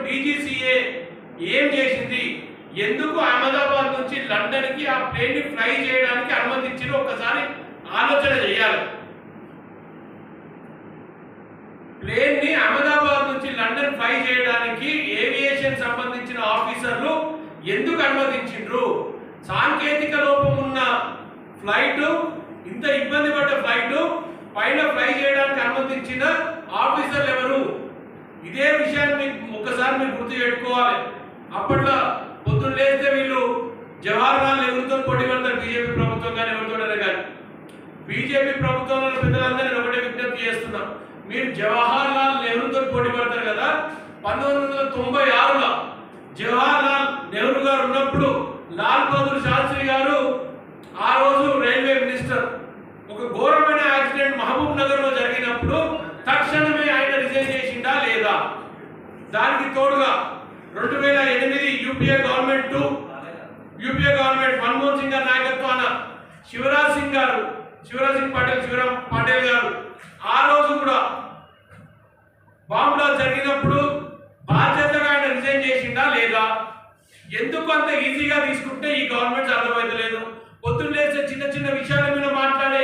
DGCA ఏం చేసింది, ఎందుకు అహ్మదాబాద్ నుంచి లండన్కి ఆ ప్లేన్ని ఫ్లై చేయడానికి అనుమతించారో ఒకసారి ఆలోచన చేయాలి. ప్లేన్ని అహ్మదాబాద్ నుంచి లండన్ ఫ్లై చేయడానికి ఏవియేషన్ సంబంధించిన ఆఫీసర్లు ఎందుకు అనుమతించిండ్రు? సాంకేతిక లోపం ఉన్న ఫ్లైట్, ఇంత ఇబ్బంది పడ్డ ఫ్లైట్ పైన ఫ్లై చేయడానికి అనుమతించిన ఆఫీసర్లు ఎవరు? ఇదే విషయాన్ని ఒకసారి మీరు గుర్తు పెట్టుకోవాలి. అప్పట్లో పొద్దున్న లేస్తే వీళ్ళు జవహర్లాల్ నెహ్రూతో పోటీ పడతారు, బీజేపీ ప్రభుత్వం కానీ ఎవరితోనే కానీ. బీజేపీ ప్రభుత్వంలో పెద్దలందరినీ ఒకటే విజ్ఞప్తి చేస్తున్నాం, మీరు జవహర్లాల్ నెహ్రూతో పోటీ పడతారు కదా. 1996లో జవహర్లాల్ నెహ్రూ గారు ఉన్నప్పుడు లాల్ బహదూర్ శాస్త్రి గారు ఆ రోజు రైల్వే మినిస్టర్, ఒక ఘోరమైన యాక్సిడెంట్ మహబూబ్ నగర్ లో జరిగినప్పుడు తక్షణమే ఆయన రిజైన్ చేసిండా లేదా? దానికి తోడుగా 2008 యూపీఏ గవర్నమెంట్ మన్మోహన్ సింగ్ గారి నాయకత్వాన శివరాజ్ సింగ్ పాటిల్ గారు ఆ రోజు కూడా బాంబులో జరిగినప్పుడు బాధ్యతగా ఆయన రిజైన్ చేసిండా లేదా? ఎందుకు అంత ఈజీగా తీసుకుంటే ఈ గవర్నమెంట్ అర్థమైతలేదు. పొద్దున్న లేచే చిన్న చిన్న విషయాల మీద మాట్లాడే